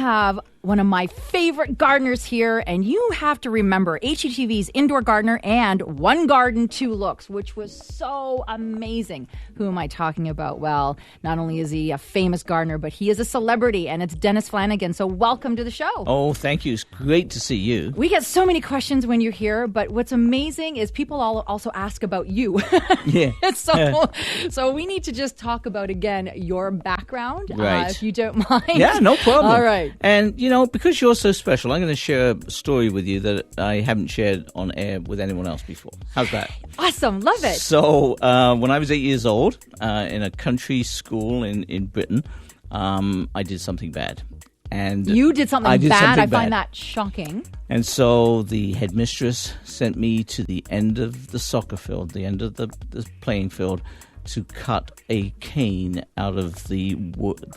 have one of my favorite gardeners here, and you have to remember HGTV's Indoor Gardener and One Garden, Two Looks, which was so amazing. Who am I talking about? Well, not only is he a famous gardener, but he is a celebrity, and it's Denis Flanagan. So welcome to the show. Oh, thank you. It's great to see you. We get so many questions when you're here, but what's amazing is people also ask about you. Yeah. So we need to just talk about, again, your background, right. If you don't mind. Yeah, no problem. All right. And, because you're so special, I'm going to share a story with you that I haven't shared on air with anyone else before. How's that? Awesome. Love it. So when I was 8 years old, in a country school in Britain, I did something bad. And you did something I did bad? Something I find bad. that shocking. And so the headmistress sent me to the end of the soccer field, the end of the playing field, to cut a cane out of the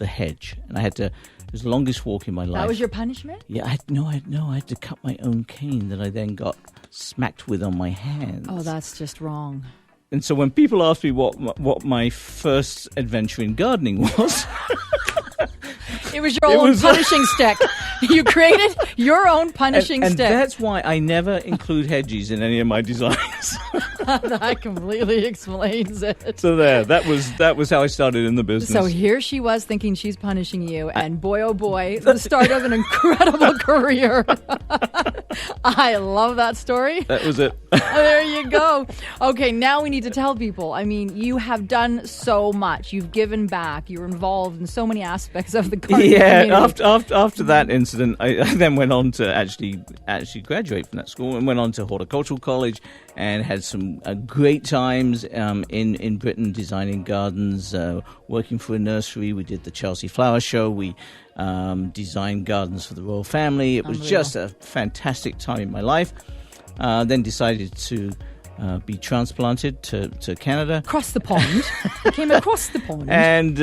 hedge. And I had to... It was the longest walk in my life. That was your punishment? Yeah, I had to cut my own cane that I then got smacked with on my hands. Oh, that's just wrong. And so when people ask me what my first adventure in gardening was... It was your own punishing stick. You created your own punishing stick. And that's why I never include hedges in any of my designs. That completely explains it. So that was how I started in the business. So here she was thinking she's punishing you, and boy, oh boy, the start of an incredible career. I love that story. That was it. There you go. Okay, now we need to tell people. I mean, you have done so much. You've given back. You're involved in so many aspects of the gardening community. After that incident, I then went on to actually graduate from that school and went on to horticultural college and had some great times in Britain designing gardens, working for a nursery. We did the Chelsea Flower Show. We designed gardens for the royal family. It was just a fantastic time in my life. Then decided to be transplanted to Canada. Across the pond. Came across the pond. And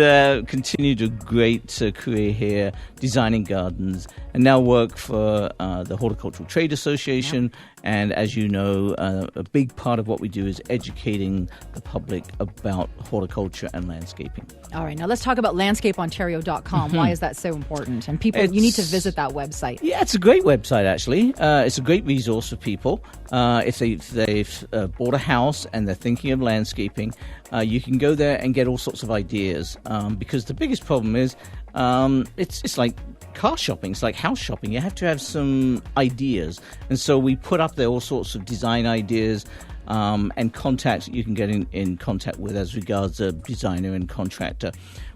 continued a great career here, designing gardens, and now work for the Horticultural Trade Association. Yep. And as you know, a big part of what we do is educating the public about horticulture and landscaping. All right, now let's talk about landscapeontario.com. Why is that so important? And people, you need to visit that website. Yeah, it's a great website, actually. It's a great resource for people. If they've bought a house and they're thinking of landscaping, you can go there and get all sorts of ideas. Because the biggest problem is it's like car shopping. It's like house shopping. You have to have some ideas. And so we put up there all sorts of design ideas and contacts that you can get in contact with as regards a designer and contractor.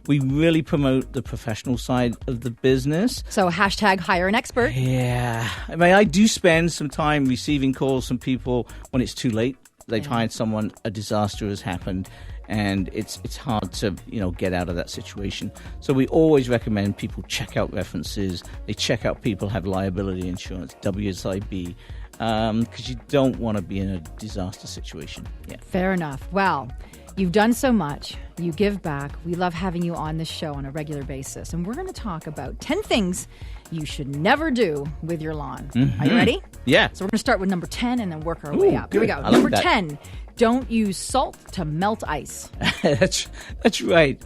We really promote the professional side of the business. So hashtag hire an expert. Yeah. I mean, I do spend some time receiving calls from people when it's too late. They've hired someone, a disaster has happened, and it's hard to get out of that situation. So we always recommend people check out references. They check out people have liability insurance, WSIB, because you don't want to be in a disaster situation. Yeah. Fair enough. Well, you've done so much. You give back. We love having you on this show on a regular basis, and we're going to talk about 10 things you should never do with your lawn. Are you ready? Yeah. So we're going to start with number 10 and then work our way up. Good. Here we go. I Number like that. 10, don't use salt to melt ice. That's right.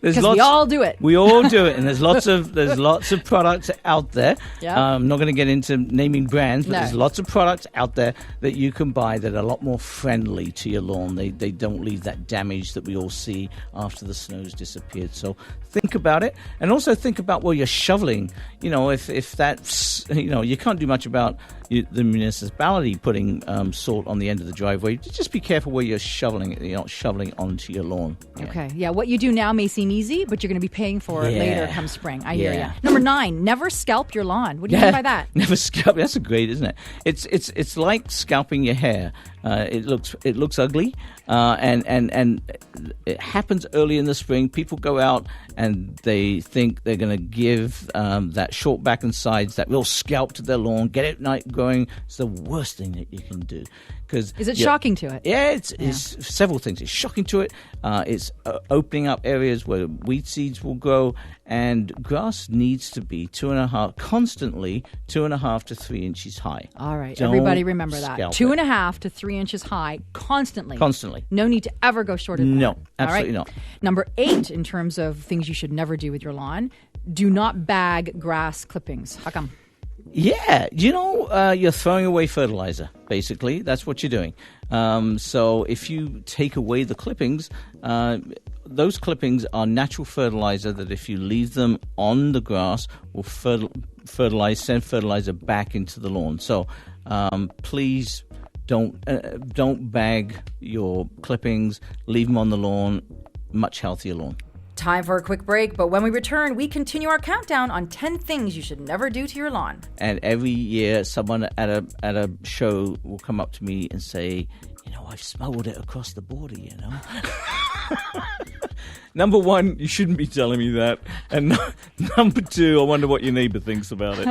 Because we all do it. We all do it, and there's lots of products out there. Yeah. I'm not going to get into naming brands, but No. there's lots of products out there that you can buy that are a lot more friendly to your lawn. They don't leave that damage that we all see after the snow's disappeared. So think about it, and also think about where you're shoveling. If that's you can't do much about the municipality putting salt on the end of the driveway. Just be careful where you're shoveling it. You're not shoveling onto your lawn. Yeah. Okay. Yeah, what you do now may seem easy, but you're going to be paying for it later come spring. I hear you. Number 9, never scalp your lawn. What do you mean by that? Never scalp. That's great, isn't it? It's like scalping your hair. It looks ugly, and it happens early in the spring. People go out and they think they're going to give that short back and sides, that real scalp to their lawn, get it going. It's the worst thing that you can do. Is it shocking to it? Yeah, it's several things. It's shocking to it. It's opening up areas where weed seeds will grow, and grass needs to be constantly 2.5 to 3 inches high. All right, Don't everybody remember that. scalp 2.5 to 3 inches high, constantly. Constantly. No need to ever go shorter than that. No, absolutely All right. not. Number 8, in terms of things you should never do with your lawn, do not bag grass clippings. How come? Yeah, you're throwing away fertilizer, basically. That's what you're doing. So if you take away the clippings, those clippings are natural fertilizer that if you leave them on the grass will send fertilizer back into the lawn. So please don't bag your clippings, leave them on the lawn, much healthier lawn. Time for a quick break, but when we return, we continue our countdown on 10 things you should never do to your lawn. And every year, someone at a show will come up to me and say, I've smuggled it across the border, Number one, you shouldn't be telling me that. And number two, I wonder what your neighbor thinks about it.